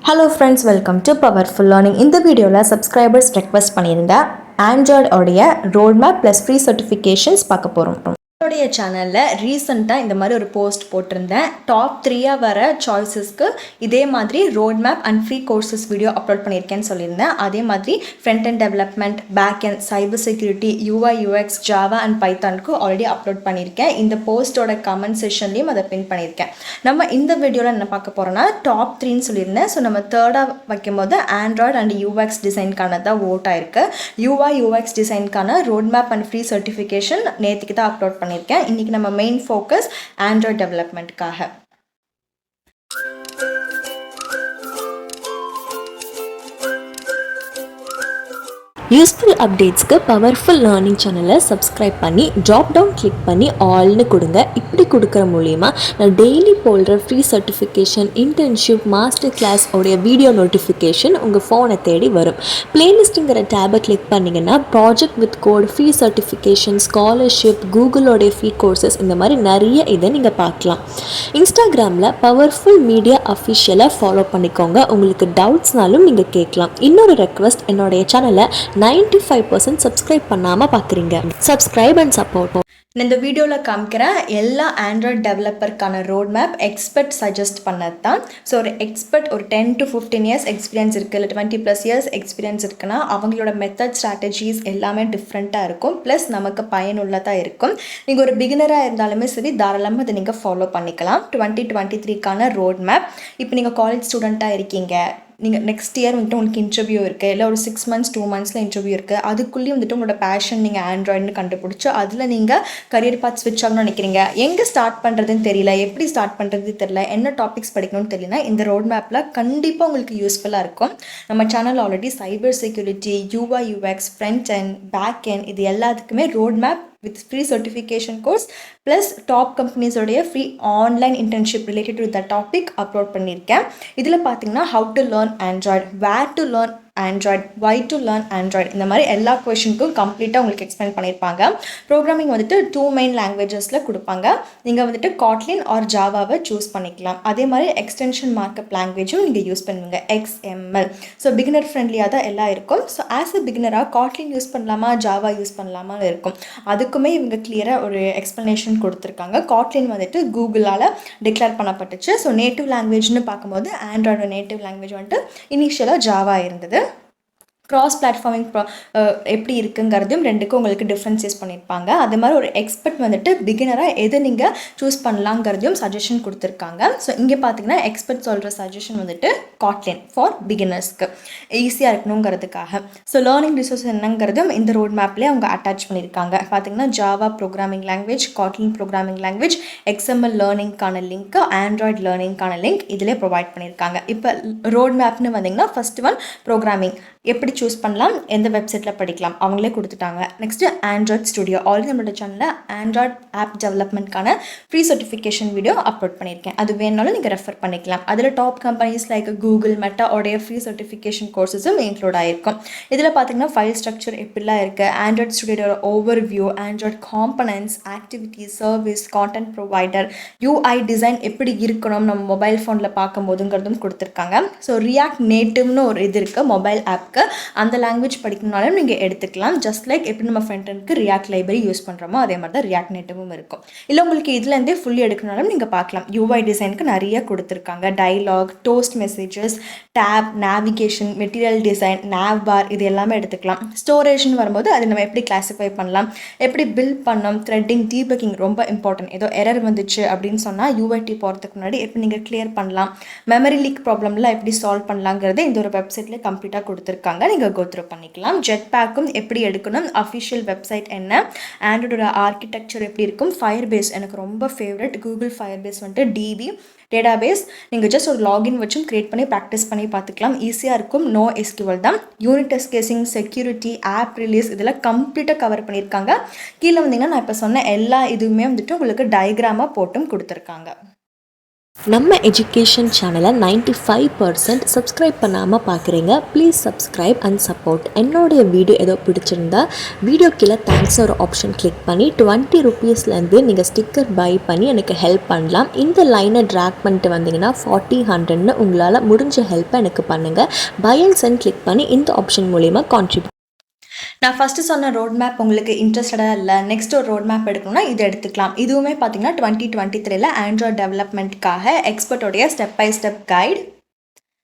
Hello friends, welcome to Powerful Learning. இந்த வீடியோவில் subscribers request பண்ணியிருந்த ஆண்ட்ராய்டு உடைய ரோட்மேப் ப்ளஸ் ஃப்ரீ சர்டிஃபிகேஷன்ஸ் பார்க்க போகிறோம். என்னுடைய சேனலில் ரீசெண்டாக இந்த மாதிரி ஒரு போஸ்ட் போட்டிருந்தேன். டாப் 3 வர சாய்ஸஸ்க்கு இதே மாதிரி road map and free courses video upload பண்ணியிருக்கேன்னு சொல்லியிருந்தேன். அதே மாதிரி front and development, back and, cyber security, UI UX, Java and பைத்தானுக்கு ஆல்ரெடி அப்லோட் பண்ணியிருக்கேன். இந்த போஸ்ட்டோட கமெண்ட் செஷன்லேயும் அதை பின் பண்ணியிருக்கேன். நம்ம இந்த வீடியோவில் என்ன பார்க்க போகிறோம்னா டாப் 3ன்னு சொல்லியிருந்தேன். ஸோ நம்ம தேர்டாக வைக்கும்போது ஆண்ட்ராய்டு அண்ட் UX டிசைனுக்கான தான் ஓட் ஆயிருக்கு. UI UX டிசைனுக்கான road map and free certification நேற்றுக்கு தான் அப்லோட் பண்ணியிருக்கேன். இன்னைக்கு நம்ம மெயின் ஃபோக்கஸ் ஆண்ட்ராய்டு டெவலப்மெண்ட்காக. யூஸ்ஃபுல் அப்டேட்ஸ்க்கு பவர்ஃபுல் லேர்னிங் சேனலை சப்ஸ்கிரைப் பண்ணி ட்ராப் டவுன் கிளிக் பண்ணி ஆல்னு கொடுங்க. இப்படி கொடுக்குற மூலிமா நான் டெய்லி போடுற free certification, internship, master class உடைய வீடியோ நோட்டிஃபிகேஷன் உங்கள் ஃபோனை தேடி வரும். பிளேலிஸ்ட்டுங்கிற டேபை கிளிக் பண்ணிங்கன்னா project with code, free certification, scholarship, கூகுளோடைய ஃப்ரீ கோர்சஸ், இந்த மாதிரி நிறைய இதை நீங்கள் பார்க்கலாம். இன்ஸ்டாகிராமில் பவர்ஃபுல் மீடியா அஃபிஷியலாக ஃபாலோ பண்ணிக்கோங்க. உங்களுக்கு டவுட்ஸ்னாலும் நீங்கள் கேட்கலாம். இன்னொரு ரெக்வஸ்ட், என்னுடைய சேனலை 95% சப்ஸ்கிரைப் பண்ணாமல் பார்க்குறீங்க. Subscribe and support. இந்த வீடியோவில் காமிக்கிற எல்லா ஆண்ட்ராய்டு டெவலப்பருக்கான ரோட் மேப் எக்ஸ்பர்ட் சஜஸ்ட் பண்ணது தான். ஸோ ஒரு எக்ஸ்பர்ட் ஒரு 10 to 15 years எக்ஸ்பீரியன்ஸ் இருக்குது, இல்லை 20+ years எக்ஸ்பீரியன்ஸ் இருக்குன்னா அவங்களோட மெத்தட், ஸ்ட்ராட்டஜிஸ் எல்லாமே டிஃப்ரெண்ட்டாக இருக்கும். ப்ளஸ் நமக்கு பயனுள்ளதாக இருக்கும். நீங்கள் ஒரு பிகினராக இருந்தாலுமே சரி, தாராளமாக அதை நீங்கள் ஃபாலோ பண்ணிக்கலாம். 2023க்கான ரோட் மேப். இப்போ நீங்கள் காலேஜ் ஸ்டூடெண்ட்டாக இருக்கீங்க, நீங்கள் நெக்ஸ்ட் இயர் வந்துட்டு உங்களுக்கு இன்டர்வியூ இருக்குது, இல்லை ஒரு 6 months 2 monthsல இன்டர்வியூ இருக்குது, அதுக்குள்ளேயும் வந்துட்டு உங்களோட பேஷன் நீங்கள் ஆண்ட்ராய்டுன்னு கண்டுபிடிச்சி அதில் நீங்கள் கரியர் பாத் ஸ்விட்ச் ஆகணும்னு நினைக்கிறீங்க, எங்கே ஸ்டார்ட் பண்ணுறதுன்னு தெரியல, எப்படி ஸ்டார்ட் பண்ணுறது தெரியல, என்ன டாபிக்ஸ் படிக்கணும்னு தெரியல, இந்த ரோட் மேப்பில் கண்டிப்பாக உங்களுக்கு யூஸ்ஃபுல்லாக இருக்கும். நம்ம channel already cyber security, UI UX, front end, back end, இது எல்லாத்துக்குமே road map with free certification course plus top companies உடைய free online internship related to that topic upload பண்ணியிருக்கேன். இதில் பார்த்தீங்கன்னா how to learn Android, where to learn Android, why to learn Android, இந்த மாதிரி எல்லா கொஷனுக்கும் கம்ப்ளீட்டாக உங்களுக்கு எக்ஸ்பிளைன் பண்ணியிருப்பாங்க. ப்ரோக்ராமிங் வந்துட்டு 2 main languagesல கொடுப்பாங்க. நீங்கள் வந்துட்டு காட்லின் ஆர் ஜாவாவை சூஸ் பண்ணிக்கலாம். அதே மாதிரி எக்ஸ்டென்ஷன் மார்க்கப் லாங்குவேஜும் நீங்கள் யூஸ் பண்ணுவீங்க, XML. ஸோ பிகினர் ஃப்ரெண்ட்லியாக தான் எல்லாம் இருக்கும். ஸோ ஆஸ் எ பிகினராக காட்லின் யூஸ் பண்ணலாமா, ஜாவா யூஸ் பண்ணலாமா இருக்கும். அதுக்குமே இவங்க கிளியராக ஒரு எக்ஸ்ப்ளனேஷன் கொடுத்துருக்காங்க. காட்லின் வந்துட்டு கூகுளால் டிக்ளேர் பண்ணப்பட்டுச்சு. ஸோ நேட்டிவ் லாங்குவேஜ்னு பார்க்கும்போது ஆண்ட்ராய்டு நேட்டிவ் லாங்குவேஜ் வந்துட்டு இனிஷியலாக ஜாவா இருந்தது. க்ராஸ் பிளாட்ஃபார்மிங் எப்படி இருக்குங்கிறதையும் ரெண்டுக்கும் உங்களுக்கு டிஃப்ரென்சஸ் பண்ணியிருப்பாங்க. அதே மாதிரி ஒரு எக்ஸ்பர்ட் வந்துட்டு பிகினராக எது நீங்கள் சூஸ் பண்ணலாங்கிறதையும் சஜஷன் கொடுத்துருக்காங்க. ஸோ இங்கே பார்த்தீங்கன்னா எக்ஸ்பர்ட் சொல்கிற சஜஷன் வந்துட்டு காட்லின் ஃபார் பிகினர்ஸ்க்கு ஈஸியாக இருக்கணுங்கிறதுக்காக. ஸோ லேர்னிங் ரிசோர்ஸ் என்னங்கிறதும் இந்த ரோட் மேப்லேயே அவங்க அட்டாச் பண்ணியிருக்காங்க. பார்த்தீங்கன்னா Java programming language, Kotlin programming language, XML லேர்னிங்கான லிங்க், ஆண்ட்ராய்டு லேர்னிங்கான லிங்க் இதிலே ப்ரொவைட் பண்ணியிருக்காங்க. இப்போ ரோட் மேப்னு வந்தீங்கன்னா ஃபர்ஸ்ட் ஒன் ப்ரோக்ராமிங் எப்படி சூஸ் பண்ணலாம், எந்த வெப்சைட்டில் படிக்கலாம் அவங்களே கொடுத்துட்டாங்க. நெக்ஸ்ட்டு ஆண்ட்ராய்ட் ஸ்டுடியோ, ஆல்ரெடி நம்மளோட சேனலில் ஆண்ட்ராய்ட் ஆப் டெவலப்மெண்ட்கான ஃப்ரீ சர்டிஃபிகேஷன் வீடியோ அப்லோட் பண்ணியிருக்கேன். அது வேணாலும் நீங்கள் ரெஃபர் பண்ணிக்கலாம். அதில் top companies like Google, Meta உடைய ஃப்ரீ சர்டிஃபிகேஷன் கோர்சஸும் இன்க்ளூட் ஆகிருக்கும். இதில் பார்த்தீங்கன்னா ஃபைல் ஸ்ட்ரக்சர் எப்படிலாம் இருக்குது, ஆண்ட்ராய்ட் ஸ்டுடியோட overview, android components, activity, service, content provider, UI design எப்படி இருக்கணும் நம்ம மொபைல் ஃபோனில் பார்க்கும்போதுங்கிறதும் கொடுத்துருக்காங்க. ஸோ ரியாக்ட் நேட்டிவ்னு ஒரு இது இருக்குது மொபைல் ஆப்க்கு, அந்த லாங்குவேஜ் படிக்கணும்னாலும் நீங்கள் எடுத்துக்கலாம். ஜஸ்ட் லைக் எப்படி நம்ம ஃப்ரண்ட் எண்டுக்கு ரியாக்ட் லைப்ரரி யூஸ் பண்ணுறோமோ அதே மாதிரி தான் ரியாக்ட் நேட்டிவும் இருக்கும். இல்லை உங்களுக்கு இதுலேருந்தே ஃபுல்லி எடுக்கணும்னாலும் நீங்கள் பார்க்கலாம். UI டிசைனுக்கு நிறைய கொடுத்துருக்காங்க. Dialog, toast messages, tab, navigation, material design, nav bar, இது எல்லாமே எடுத்துக்கலாம். ஸ்டோரேஜ்னு வரும்போது அது நம்ம எப்படி கிளாஸிஃபை பண்ணலாம், எப்படி பில்ட் பண்ணோம், த்ரெட்டிங், டீபக்கிங் ரொம்ப இம்பார்ட்டன்ட். ஏதோ எரர் வந்துச்சு அப்படின்னு சொன்னால் UIT போகிறதுக்கு முன்னாடி எப்படி நீங்கள் கிளியர் பண்ணலாம், மெமரி லீக் ப்ராப்ளம்லாம் எப்படி சால்வ் பண்ணலாங்கிறது இந்த ஒரு வெப்சைட்லேயே கம்ப்ளீட்டாக கொடுத்துருக்காங்க. நீங்கள் கோ த்ரூ பண்ணிக்கலாம். ஜெட் பேக்கும் எப்படி எடுக்கணும், அஃபிஷியல் வெப்சைட் என்ன, ஆண்ட்ராய்டோட ஆர்கிடெக்சர் எப்படி இருக்கும், ஃபயர்பேஸ் எனக்கு ரொம்ப ஃபேவரட். கூகுள் ஃபயர்பேஸ் வந்துட்டு DB டேட்டாபேஸ் நீங்கள் ஜஸ்ட் ஒரு லாகின் வச்சும் க்ரியேட் பண்ணி ப்ராக்டிஸ் பண்ணி பார்த்துக்கலாம். ஈஸியாக இருக்கும். நோ SQL தான். யூனிட் டெஸ்ட் கேசிங், செக்யூரிட்டி, ஆப் ரிலீஸ் இதெல்லாம் கம்ப்ளீட்டாக கவர் பண்ணியிருக்காங்க. கீழே வந்தீங்கன்னா நான் இப்போ சொன்ன எல்லா இதுவுமே வந்துட்டு உங்களுக்கு டயக்ராமாக போட்டும் கொடுத்துருக்காங்க. நம்ம எஜுகேஷன் சேனலை 95% சப்ஸ்கிரைப் பண்ணாமல் பார்க்குறீங்க. Please subscribe and support. என்னுடைய வீடியோ ஏதோ பிடிச்சிருந்தா வீடியோ கீழே தேங்க்ஸ் ஒரு ஆப்ஷன் கிளிக் பண்ணி 20 ருபீஸ்லேருந்து நீங்கள் ஸ்டிக்கர் பை பண்ணி எனக்கு ஹெல்ப் பண்ணலாம். இந்த லைனை ட்ராக் பண்ணிட்டு வந்தீங்கன்னா 40-100ன்னு உங்களால் முடிஞ்ச ஹெல்ப்பை எனக்கு பண்ணுங்கள். பை அண்ட் சென்ட் கிளிக் பண்ணி இந்த ஆப்ஷன் மூலிமா கான்ட்ரிபியூட். நான் ஃபஸ்ட்டு சொன்ன ரோட் மேப் உங்களுக்கு இன்ட்ரெஸ்டடாக இல்லை, நெக்ஸ்ட் ஒரு ரோட் மேப் எடுக்கணும்னா இது எடுத்துக்கலாம். இதுவுமே பார்த்தீங்கன்னா 2023 ஆண்ட்ராய்ட் டெவலப்மெண்ட்காக எக்ஸ்பர்ட்டோடைய ஸ்டெப் பை ஸ்டெப் கைட்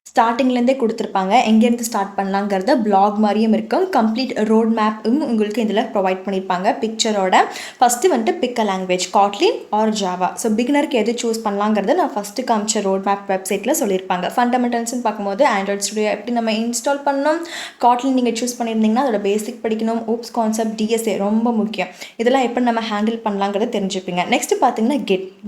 ஸ்டார்டிங்லேருந்தே கொடுத்துருப்பாங்க. எங்கேருந்து ஸ்டார்ட் பண்ணலாங்கிறத பிளாக் மாதிரியும் இருக்கும். கம்ப்ளீட் ரோட் மேப்பும் உங்களுக்கு இதில் ப்ரொவைட் பண்ணியிருப்பாங்க பிக்சரோட. ஃபஸ்ட்டு வந்துட்டு pick a language, Kotlin or Java. So பிகினருக்கு எது சூஸ் பண்ணலாங்கிறத நான் ஃபஸ்ட்டு காமிச்ச ரோட் மேப் வெப்சைட்டில் சொல்லியிருப்பாங்க. ஃபண்டமெண்டல்ஸ்னு பார்க்கும்போது ஆண்ட்ராய்ட் ஸ்டுடியோ எப்படி நம்ம இன்ஸ்டால் பண்ணணும், காட்லின் நீங்கள் சூஸ் பண்ணியிருந்தீங்கன்னா அதோட பேசிக் படிக்கணும், ஊப்ஸ் கான்செப்ட், டிஎஸ்ஏ ரொம்ப முக்கியம். இதெல்லாம் எப்படி நம்ம ஹேண்டில் பண்ணலாங்கிறத தெரிஞ்சுப்பீங்க. நெக்ஸ்ட் பார்த்தீங்கன்னா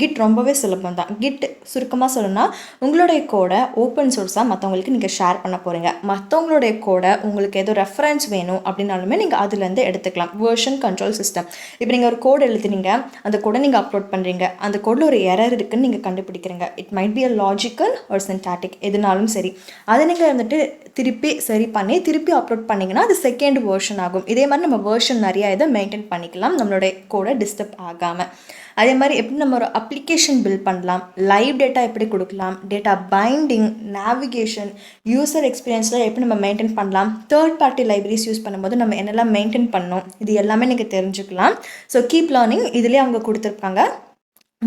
கிட் ரொம்பவே சுலபம் தான். கிட் சுருக்கமாக சொல்லணும்னா உங்களுடைய கோடை ஓப்பன் சோர்ஸாக மற்றவங்களுக்கு நீங்கள் ஷேர் பண்ண போகிறீங்க. மற்றவங்களுடைய கோடை உங்களுக்கு ஏதோ ரெஃபரன்ஸ் வேணும் அப்படின்னாலுமே நீங்கள் அதுலேருந்து எடுத்துக்கலாம். Version control system. இப்போ நீங்கள் ஒரு கோடு எழுதுனீங்க, அந்த கோடை நீங்கள் அப்லோட் பண்ணுறீங்க, அந்த கோடில் ஒரு எரர் இருக்குன்னு நீங்கள் கண்டுபிடிக்கிறீங்க. It might be a logical ஒரு சின்டாட்டிக், எதுனாலும் சரி. அதை நீங்கள் வந்துட்டு திருப்பி சரி பண்ணி திருப்பி அப்லோட் பண்ணிங்கன்னா அது செகண்ட் வேர்ஷன் ஆகும். இதே மாதிரி நம்ம வேர்ஷன் நிறையா இதை மெயின்டைன் பண்ணிக்கலாம் நம்மளுடைய கோடை டிஸ்டர்ப் ஆகாமல். அதே மாதிரி எப்படி நம்ம ஒரு அப்ளிகேஷன் பில்ட் பண்ணலாம், லைவ் டேட்டா எப்படி கொடுக்கலாம், டேட்டா பைண்டிங், நேவிகேஷன், யூசர் எக்ஸ்பீரியன்ஸில் எப்படி நம்ம மெயின்டைன் பண்ணலாம், தேர்ட் பார்ட்டி லைப்ரரிஸ் யூஸ் பண்ணும்போது நம்ம என்னெல்லாம் மெயின்டைன் பண்ணணும், இது எல்லாமே நீங்கள் தெரிஞ்சுக்கலாம். ஸோ கீப் லேர்னிங் இதிலே அவங்க கொடுத்துருப்பாங்க.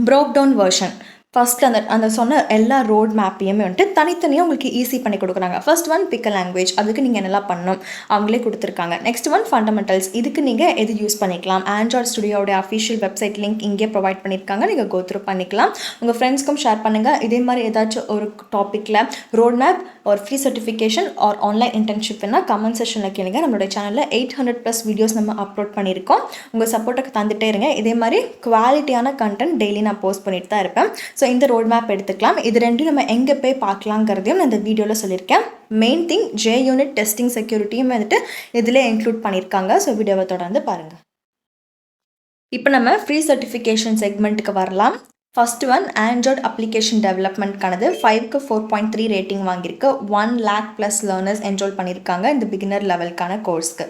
ப்ரோக் டவுன் வெர்ஷன் ஃபஸ்ட்டு அந்த சொன்ன எல்லா ரோட் மேப்பையுமே வந்துட்டு தனித்தனியாக உங்களுக்கு ஈஸி பண்ணி கொடுக்குறாங்க. First one pick a language, அதுக்கு நீங்கள் என்னெல்லாம் பண்ணணும் அவங்களே கொடுத்துருக்காங்க. நெக்ஸ்ட் ஒன் ஃபண்டமெண்டல்ஸ், இதுக்கு நீங்கள் எது யூஸ் பண்ணிக்கலாம், ஆண்ட்ராய்ட் ஸ்டுடியோட அஃபிஷியல் வெப்சைட் லிங்க் இங்கே ப்ரொவைட் பண்ணியிருக்காங்க, நீங்கள் கோ த்ரூ பண்ணிக்கலாம். உங்கள் ஃப்ரெண்ட்ஸ்க்கும் ஷேர் பண்ணுங்கள். இதே மாதிரி ஏதாச்சும் ஒரு டாப்பிக்கில் ரோட் மேப் ஒரு free certification or online internship வேணால் கமெண்ட் செக்ஷனில் கேளுங்க. நம்மளோட சேனலில் 800+ வீடியோஸ் நம்ம அப்லோட் பண்ணியிருக்கோம். உங்கள் சப்போர்ட்டுக்கு தந்துகிட்டே இருங்க. இதே மாதிரி குவாலிட்டியான கண்டென்ட் டெய்லி நான் போஸ்ட் பண்ணிட்டு தான் இருப்பேன். ஸோ இந்த ரோட் மேப் எடுத்துக்கலாம். இது ரெண்டும் நம்ம எங்கே போய் பார்க்கலாங்கிறதையும் நான் இந்த வீடியோவில் சொல்லியிருக்கேன். மெயின் திங் JUnit டெஸ்டிங் செக்யூரிட்டியும் வந்துட்டு இதில் இன்க்ளூட் பண்ணியிருக்காங்க. ஸோ வீடியோவை தொடர்ந்து பாருங்கள். இப்போ நம்ம ஃப்ரீ சர்டிஃபிகேஷன் செக்மெண்ட்டுக்கு வரலாம். ஃபர்ஸ்ட் ஒன் ஆண்ட்ராய்ட் அப்ளிகேஷன் டெவலப்மெண்ட்கானது 5க்கு 4.3 ரேட்டிங் வாங்கியிருக்கு. 1 lakh+ லேர்னர்ஸ் என்ரோல் பண்ணியிருக்காங்க இந்த பிகினர் லெவலுக்கான கோர்ஸ்க்கு.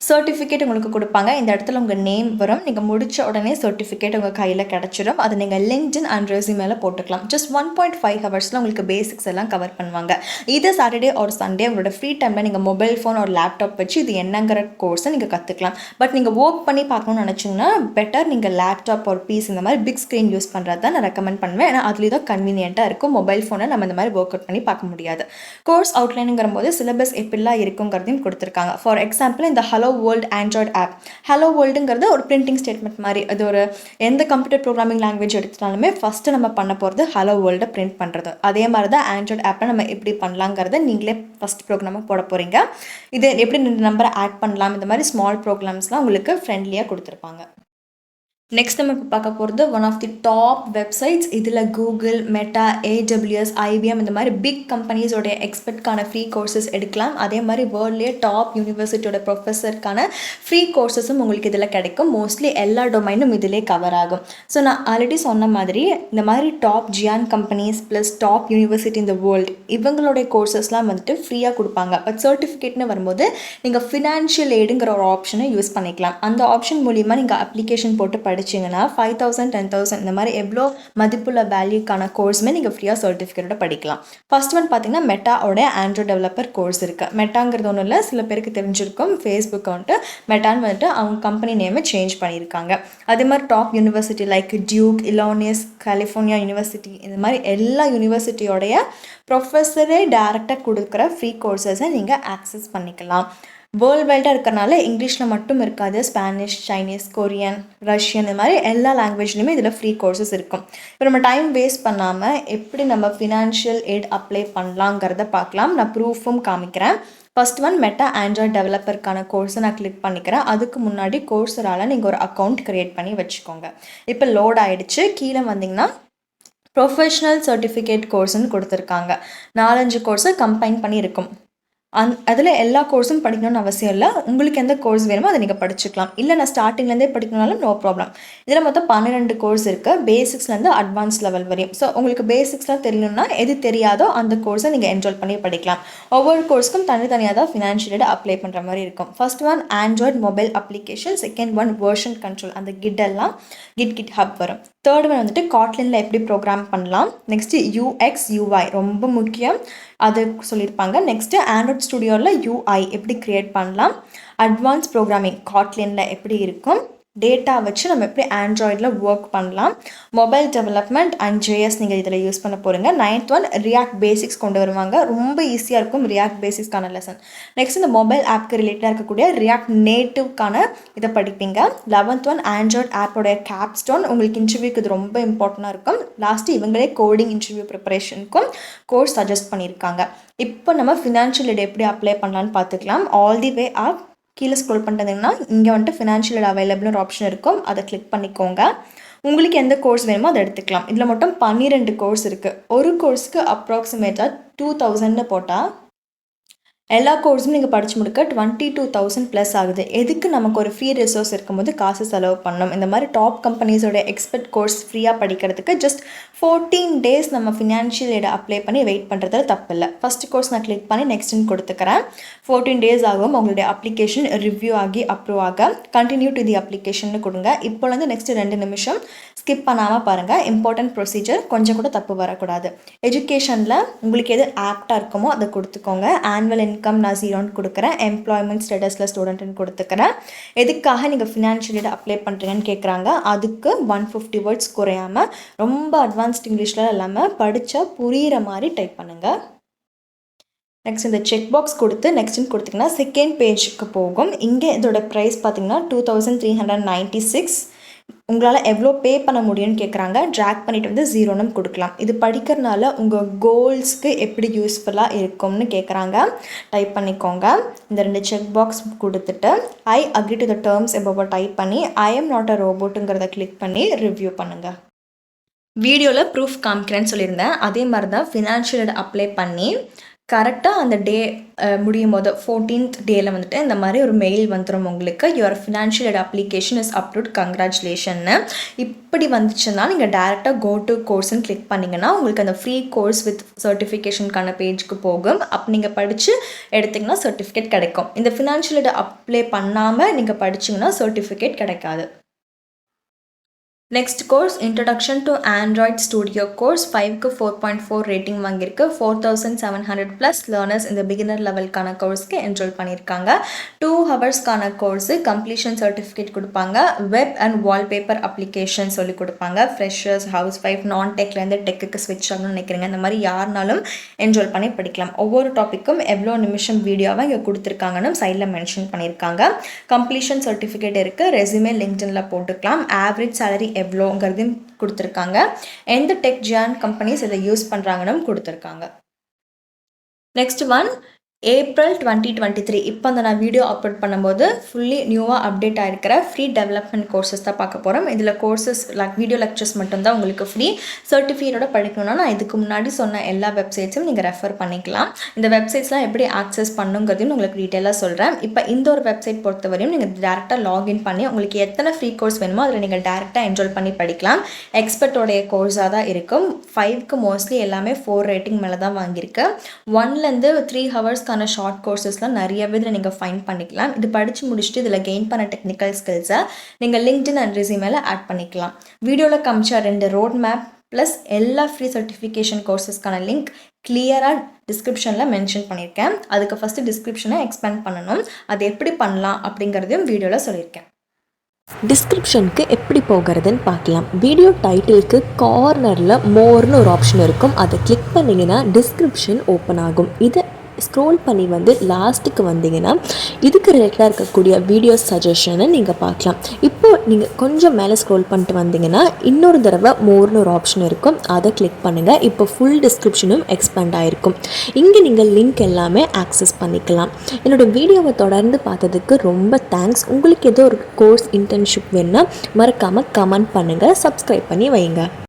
சர்டிஃபிகேட் உங்களுக்கு கொடுப்பாங்க. இந்த இடத்துல உங்கள் நேம் வரும். நீங்கள் முடித்த உடனே சர்டிஃபிகேட் உங்கள் கையில் கிடச்சிடும். அதை நீங்கள் லிங்க்டின் அண்ட் ரெஸ்யூமேல போட்டுக்கலாம். ஜஸ்ட் 1.5 ஹவர்ஸில் உங்களுக்கு பேசிக்ஸ் எல்லாம் கவர் பண்ணுவாங்க. இது சாட்டர்டே ஒரு சண்டே உங்களோட ஃப்ரீ டைமில் நீங்கள் மொபைல் ஃபோன் ஒரு லேப்டாப் வச்சு இது என்னங்கிற கோர்ஸை நீங்கள் கற்றுக்கலாம். பட் நீங்கள் ஒர்க் பண்ணி பார்க்கணும்னு நினச்சிங்கன்னா பெட்டர் நீங்கள் லேப்டாப் ஒரு பீஸ் இந்த மாதிரி பிக் ஸ்க்ரீன் யூஸ் பண்ணுறது தான் நான் ரெக்கமெண்ட் பண்ணுவேன். ஏன்னா அதுலேயும் தான் கன்வீனியண்ட்டாக இருக்கும். மொபைல் ஃபோனை நம்ம இந்த மாதிரி ஒர்க் அவுட் பண்ணி பார்க்க முடியாது. கோர்ஸ் அவுட்லைனுங்கிற போது சிலபஸ் எப்படிலாம் இருக்குங்கிறதையும் கொடுத்துருக்காங்க. ஃபார் எக்ஸாம்பிள் இந்த hello world android app, hello வேர்ல்டுங்கிறது ஒரு பிரிண்டிங் ஸ்டேட்மெண்ட் மாதிரி. அது ஒரு எந்த கம்ப்யூட்டர் ப்ரோக்ராமிங் லாங்குவேஜ் எடுத்துட்டாலுமே ஃபஸ்ட்டு நம்ம பண்ண போகிறது ஹலோ வேர்ல்டை பிரிண்ட் பண்ணுறது. அதே மாதிரி தான் ஆண்ட்ராய்ட் ஆப்பை நம்ம எப்படி பண்ணலாங்கிறத நீங்களே ஃபஸ்ட் ப்ரோக்ராமாக போட போகிறீங்க. இது எப்படி 2 நம்பரை ஆட் பண்ணலாம், இந்த மாதிரி ஸ்மால் ப்ரோக்ராம்ஸ்லாம் உங்களுக்கு ஃப்ரெண்ட்லியாக கொடுத்துருப்பாங்க. நெக்ஸ்ட் நம்ம இப்போ பார்க்க போகிறது one of the top websites. இதில் கூகுள், மெட்டா, AWS, IBM இந்த மாதிரி பிக் கம்பெனிஸோடைய எக்ஸ்பர்ட்கான ஃப்ரீ கோர்சஸ் எடுக்கலாம். அதே மாதிரி வேர்ல்ட்லேயே டாப் யூனிவர்சிட்டியோட ப்ரொஃபஸருக்கான ஃப்ரீ கோர்சஸும் உங்களுக்கு இதில் கிடைக்கும். மோஸ்ட்லி எல்லா டொமைனும் இதிலே கவர் ஆகும். ஸோ நான் ஆல்ரெடி சொன்ன மாதிரி இந்த மாதிரி top giant companies plus top university இந்த வேர்ல்டு இவங்களுடைய கோர்சஸ்லாம் வந்துட்டு ஃப்ரீயாக கொடுப்பாங்க. பட் சர்டிஃபிகேட்னு வரும்போது நீங்கள் ஃபினான்ஷியல் எய்டுங்கிற ஒரு ஆப்ஷனை யூஸ் பண்ணிக்கலாம். அந்த ஆப்ஷன் மூலிமா நீங்கள் அப்ளிகேஷன் போட்டு படிச்சிங்கன்னா 5,000 10,000 இந்த மாதிரி எவ்வளோ மதிப்புள்ள வேல்யூக்கான கோர்ஸுமே நீங்கள் ஃப்ரீயாக சர்டிஃபிகேட்டோட படிக்கலாம். ஃபர்ஸ்ட் ஒன் பார்த்தீங்கன்னா மெட்டாவோட ஆண்ட்ராய்ட் டெவலப்பர் கோர்ஸ் இருக்குது. மெட்டாங்கிறது ஒன்றும் இல்லை, சில பேருக்கு தெரிஞ்சிருக்கும், ஃபேஸ்புக் வந்துட்டு மெட்டான்னு வந்துட்டு அவங்க கம்பெனி நேமை சேஞ்ச் பண்ணியிருக்காங்க. அதே மாதிரி top university like Duke, Illinois, California university இந்த மாதிரி எல்லா யூனிவர்சிட்டியோடைய ப்ரொஃபஸரே டேரெக்டாக கொடுக்குற ஃப்ரீ கோர்சஸை நீங்கள் ஆக்சஸ் பண்ணிக்கலாம். வேர்ல்டு வைடாக இருக்கிறனால இங்கிலீஷில் மட்டும் இருக்காது, ஸ்பானிஷ், சைனீஸ், கொரியன், ரஷ்யன் இந்த மாதிரி எல்லா லாங்குவேஜ்லையுமே இதில் ஃப்ரீ கோர்சஸ் இருக்கும். இப்போ நம்ம டைம் வேஸ்ட் பண்ணாமல் எப்படி நம்ம ஃபினான்ஷியல் எய்ட் அப்ளை பண்ணலாங்கிறத பார்க்கலாம். நான் ப்ரூஃபும் காமிக்கிறேன். ஃபர்ஸ்ட் ஒன் மெட்டா ஆண்ட்ராய்ட் டெவலப்பருக்கான கோர்ஸை நான் கிளிக் பண்ணிக்கிறேன். அதுக்கு முன்னாடி கோர்ஸரால் நீங்கள் ஒரு அக்கௌண்ட் க்ரியேட் பண்ணி வச்சுக்கோங்க. இப்போ லோட் ஆகிடுச்சு. கீழே வந்தீங்கன்னா ப்ரொஃபஷ்னல் சர்டிஃபிகேட் கோர்ஸ்ன்னு கொடுத்துருக்காங்க. 4-5 கோர்ஸை கம்பைன் பண்ணி இருக்கும். அதில் எல்லா கோர்ஸும் படிக்கணும்னு அவசியம் இல்லை. உங்களுக்கு எந்த கோர்ஸ் வேணுமோ அதை நீங்கள் படிச்சுக்கலாம். இல்லை நான் ஸ்டார்டிங்லேருந்தே படிக்கணும்னாலும் நோ ப்ராப்ளம். இதில் மொத்தம் 12 கோர்ஸ் இருக்குது, பேசிக்ஸ்லேருந்து அட்வான்ஸ் லெவல் வரையும். ஸோ உங்களுக்கு பேசிக்ஸ்லாம் தெரியணும்னா எது தெரியாதோ அந்த கோர்ஸை நீங்கள் என்ரோல் பண்ணி படிக்கலாம். ஒவ்வொரு கோர்ஸ்க்கும் தனித்தனியாக தான் ஃபினான்ஷியல் அப்ளை பண்ணுற மாதிரி இருக்கும். First one Android mobile application, second one version control, அந்த கிட்டெல்லாம் கிட் ஹப் வரும். தேர்ட் ஒன் வந்துட்டு காட்லினில் எப்படி ப்ரோக்ராம் பண்ணலாம். நெக்ஸ்ட்டு யூஎக்ஸ் யூஐ ரொம்ப முக்கியம், அது சொல்லியிருப்பாங்க. நெக்ஸ்ட்டு ஆண்ட்ராய்ட் ஸ்டுடியோவில் யூஐ எப்படி க்ரியேட் பண்ணலாம், அட்வான்ஸ் ப்ரோக்ராமிங் காட்லினில் எப்படி இருக்கும், டேட்டா வச்சு நம்ம எப்படி ஆண்ட்ராய்டில் ஒர்க் பண்ணலாம், மொபைல் டெவலப்மெண்ட் அண்ட் ஜேஎஸ் நீங்கள் இதில் யூஸ் பண்ண போகிறீங்க. 9th ஒன் ரியாக்ட் பேசிக்ஸ் கொண்டு வருவாங்க, ரொம்ப ஈஸியாக இருக்கும் ரியாக்ட் பேசிக்ஸ்க்கான லெசன். நெக்ஸ்ட் இந்த மொபைல் ஆப்க்கு ரிலேட்டடாக இருக்கக்கூடிய ரியாக்ட் நேட்டிவ்க்கான இதை படிப்பீங்க. 11th ஒன் ஆண்ட்ராய்ட் ஆப்போடைய கேப்ஸ்டோன், உங்களுக்கு இன்டர்வியூக்கு இது ரொம்ப இம்பார்ட்டண்ட்டாக இருக்கும். லாஸ்ட்டு இவங்களே கோடிங் இன்டர்வியூ ப்ரிப்பரேஷனுக்கும் கோர்ஸ் சஜஸ்ட் பண்ணியிருக்காங்க. இப்போ நம்ம ஃபினான்ஷியல் எய்ட் எப்படி அப்ளை பண்ணலான்னு பார்த்துக்கலாம். ஆல் தி வே அப் கீழே ஸ்க்ரோல் பண்ணிட்டீங்கன்னா இங்கே வந்துட்டு ஃபினான்ஷியல் எய்ட் அவைலபிள்னு ஒரு ஆப்ஷன் இருக்கும், அதை கிளிக் பண்ணிக்கோங்க. உங்களுக்கு எந்த கோர்ஸ் வேணுமோ அதை எடுத்துக்கலாம். இதில் மட்டும் 12 கோர்ஸ் இருக்குது. ஒரு கோர்ஸுக்கு அப்ராக்சிமேட்டாக 2000 போட்டால் எல்லா கோர்ஸும் நீங்கள் படித்து முடிக்க 22,000 ப்ளஸ் ஆகுது. எதுக்கு நமக்கு ஒரு ஃப்ரீ ரிசோர்ஸ் இருக்கும்போது காசு செலவு பண்ணணும். இந்த மாதிரி டாப் கம்பெனிஸோட எக்ஸ்பர்ட் கோர்ஸ் ஃப்ரீயாக படிக்கிறதுக்கு ஜஸ்ட் 14 days நம்ம ஃபினான்ஷியல் எய்ட் அப்ளை பண்ணி வெயிட் பண்ணுறதுல தப்பு இல்லை. ஃபஸ்ட் கோர்ஸ் நான் கிளிக் பண்ணி நெக்ஸ்ட்டுன்னு கொடுத்துக்கிறேன். 14 days ஆகும் உங்களுடைய அப்ளிகேஷன் ரிவ்யூ ஆகி அப்ரூவ் ஆக. கண்டினியூ டு தி அப்ளிகேஷன் கொடுங்க. இப்போலேருந்து நெக்ஸ்ட் 2 நிமிஷம் ஸ்கிப் பண்ணாமல் பாருங்கள். இம்பார்ட்டன்ட் ப்ரொசீஜர், கொஞ்சம் கூட தப்பு வரக்கூடாது. எஜுகேஷனில் உங்களுக்கு எது ஆப்டாக இருக்குமோ அதை கொடுத்துக்கோங்க. ஆனுவல் இன்கம் நான் 0ன்னு கொடுக்குறேன். எம்ப்ளாய்மெண்ட் ஸ்டேட்டஸில் ஸ்டூடெண்ட்டுன்னு கொடுத்துக்கிறேன். எதுக்காக நீங்கள் ஃபினான்ஷியல் எய்ட் அப்ளை பண்ணுறீங்கன்னு கேட்குறாங்க. அதுக்கு 150 words குறையாமல் ரொம்ப அட்வான்ஸ்ட் இங்கிலீஷில் இல்லாமல் படித்தா புரிகிற மாதிரி டைப் பண்ணுங்கள். நெக்ஸ்ட் இந்த செக் பாக்ஸ் கொடுத்து நெக்ஸ்ட்டுன்னு கொடுத்திங்கன்னா செகண்ட் பேஜுக்கு போகும். இங்கே இதோட ப்ரைஸ் பார்த்திங்கன்னா 2396. உங்களால் எவ்வளோ பே பண்ண முடியும்னு கேட்குறாங்க. ட்ராக் பண்ணிவிட்டு வந்து 0ன்னு கொடுக்கலாம். இது படிக்கிறனால உங்கள் கோல்ஸ்க்கு எப்படி யூஸ்ஃபுல்லாக இருக்கும்னு கேட்குறாங்க. டைப் பண்ணிக்கோங்க. இந்த 2 செக் பாக்ஸ் கொடுத்துட்டு I agree to the terms above type பண்ணி ஐ எம் நாட் அ ரோபோட்டுங்கிறத கிளிக் பண்ணி ரிவ்யூ பண்ணுங்கள். வீடியோவில் ப்ரூஃப் காமிக்கிறேன்னு சொல்லியிருந்தேன். அதே மாதிரி தான் ஃபினான்ஷியல் எய்ட் அப்ளை பண்ணி கரெக்டாக அந்த டே முடியும் போது 14th டேயில் வந்துட்டு இந்த மாதிரி ஒரு மெயில் வந்துடும் உங்களுக்கு. Your financial aid application is approved, கங்க்ராச்சுலேஷன்னு. இப்படி வந்துச்சுன்னா நீங்கள் டேரெக்டாக கோ டு கோர்ஸ்ன்னு கிளிக் பண்ணிங்கன்னா உங்களுக்கு அந்த ஃப்ரீ கோர்ஸ் வித் சர்டிஃபிகேஷனுக்கான பேஜுக்கு போகும். அப்போ நீங்கள் படித்து எடுத்திங்கன்னா சர்டிஃபிகேட் கிடைக்கும். இந்த ஃபினான்ஷியல் எய்ட் அப்ளை பண்ணாமல் நீங்கள் படிச்சிங்கன்னா சர்டிஃபிகேட் கிடைக்காது. Next course introduction to android studio course 5க்கு 4.4 ரேட்டிங் வாங்கியிருக்கு. 4700+ லேர்னர்ஸ் இந்த பிகினர் லெவலுக்கான கோர்ஸ்க்கு என்ரோல் பண்ணியிருக்காங்க. 2 ஹவர்ஸ்க்கான கோர்ஸு கம்ப்ளீஷன் சர்டிஃபிகேட் கொடுப்பாங்க. வெப் அண்ட் வால்பேப்பர் அப்ளிகேஷன் சொல்லி கொடுப்பாங்க. ஃப்ரெஷர்ஸ், ஹவுஸ் ஒய்ஃப், நான் டெக்லேருந்து டெக்குக்கு ஸ்விட்ச் ஆகணும்னு நினைக்கிறீங்க, இந்த மாதிரி யாருனாலும் என்ரோல் பண்ணி படிக்கலாம். ஒவ்வொரு டாப்பிக்கும் எவ்வளோ நிமிஷம் வீடியோவாக இங்கே கொடுத்துருக்காங்கன்னு சைடில் மென்ஷன் பண்ணியிருக்காங்க. கம்ப்ளீஷன் சர்டிஃபிகேட் இருக்குது. ரெஸ்யூமே லிங்க்டின்ல போட்டுக்கலாம். ஆவரேஜ் சேலரி எவ்வளோங்கிறதையும் கொடுத்துருக்காங்க. எந்த டெக் ஜான் கம்பெனிஸ் இதை யூஸ் பண்ணுறாங்கன்னு கொடுத்துருக்காங்க. Next one April 2023. இப்போ அந்த நான் வீடியோ அப்லோட் பண்ணும்போது ஃபுல்லி நியூவாக அப்டேட் ஆகிருக்கிற ஃப்ரீ டெவலப்மெண்ட் கோர்சஸ் தான் பார்க்க போகிறோம். இதில் கோர்சஸ் வீடியோ லெக்சர்ஸ் மட்டும்தான் உங்களுக்கு ஃப்ரீ. சர்டிஃபிகேட்டோட படிக்கணும்னா நான் இதுக்கு முன்னாடி சொன்ன எல்லா வெப்சைட்ஸும் நீங்கள் ரெஃபர் பண்ணிக்கலாம். இந்த வெப்சைட்ஸ்லாம் எப்படி ஆக்சஸ் பண்ணுங்கிறதையும் உங்களுக்கு டீட்டெயிலாக சொல்கிறேன். இப்போ இந்த ஒரு வெப்சைட் பொறுத்தவரையும் நீங்கள் டேரெக்டாக லாகின் பண்ணி உங்களுக்கு எத்தனை ஃப்ரீ கோர்ஸ் வேணுமோ அதில் நீங்கள் டேரெக்டாக என்ரோல் பண்ணி படிக்கலாம். எக்ஸ்பர்ட்டோடைய கோர்ஸாக தான் இருக்கும். 5க்கு மோஸ்ட்லி எல்லாமே 4 ரேட்டிங் மேலே தான் வாங்கியிருக்கு. 1லேருந்து 3 ஹவர்ஸ் ஷார்ட் கோர்சஸ்லாம் நிறையவே இதில் நீங்கள் ஃபைன் பண்ணிக்கலாம். இது படித்து முடிச்சுட்டு இதில் கெயின் பண்ண டெக்னிக்கல் ஸ்கில்ஸை நீங்கள் லிங்க்டின் அண்ட் ரெஸ்யூமேல ஆட் பண்ணிக்கலாம். வீடியோவில் காமிச்ச 2 ரோட் மேப் ப்ளஸ் எல்லா ஃப்ரீ சர்டிஃபிகேஷன் கோர்சஸ்க்கான லிங்க் கிளியராக டிஸ்கிரிப்ஷனில் மென்ஷன் பண்ணியிருக்கேன். அதுக்கு ஃபஸ்ட்டு டிஸ்கிரிப்ஷனை எக்ஸ்பேண்ட் பண்ணணும். அது எப்படி பண்ணலாம் அப்படிங்கிறதையும் வீடியோவில் சொல்லியிருக்கேன். டிஸ்கிரிப்ஷனுக்கு எப்படி போகிறதுன்னு பார்க்கலாம். வீடியோ டைட்டிலுக்கு கார்னரில் மோர்னு ஒரு ஆப்ஷன் இருக்கும். அதை கிளிக் பண்ணிங்கன்னா டிஸ்கிரிப்ஷன் ஓப்பன் ஆகும். இதை ஸ்க்ரோல் பண்ணி வந்து லாஸ்ட்டுக்கு வந்தீங்கன்னா இதுக்கு ரிலேட்டடாக இருக்கக்கூடிய வீடியோ சஜஷனை நீங்கள் பார்க்கலாம். இப்போது நீங்கள் கொஞ்சம் மேலே ஸ்க்ரோல் பண்ணிட்டு வந்தீங்கன்னா இன்னொரு தடவை மோர்னு ஒரு ஆப்ஷன் இருக்கும். அதை கிளிக் பண்ணுங்கள். இப்போ ஃபுல் டிஸ்கிரிப்ஷனும் எக்ஸ்பேண்ட் ஆகிருக்கும். இங்கே நீங்கள் லிங்க் எல்லாமே ஆக்சஸ் பண்ணிக்கலாம். என்னோடய வீடியோவை தொடர்ந்து பார்த்ததுக்கு ரொம்ப தேங்க்ஸ். உங்களுக்கு ஏதோ ஒரு கோர்ஸ் இன்டர்ன்ஷிப் வேணுன்னா மறக்காமல் கமெண்ட் பண்ணுங்கள். சப்ஸ்கிரைப் பண்ணி வைங்க.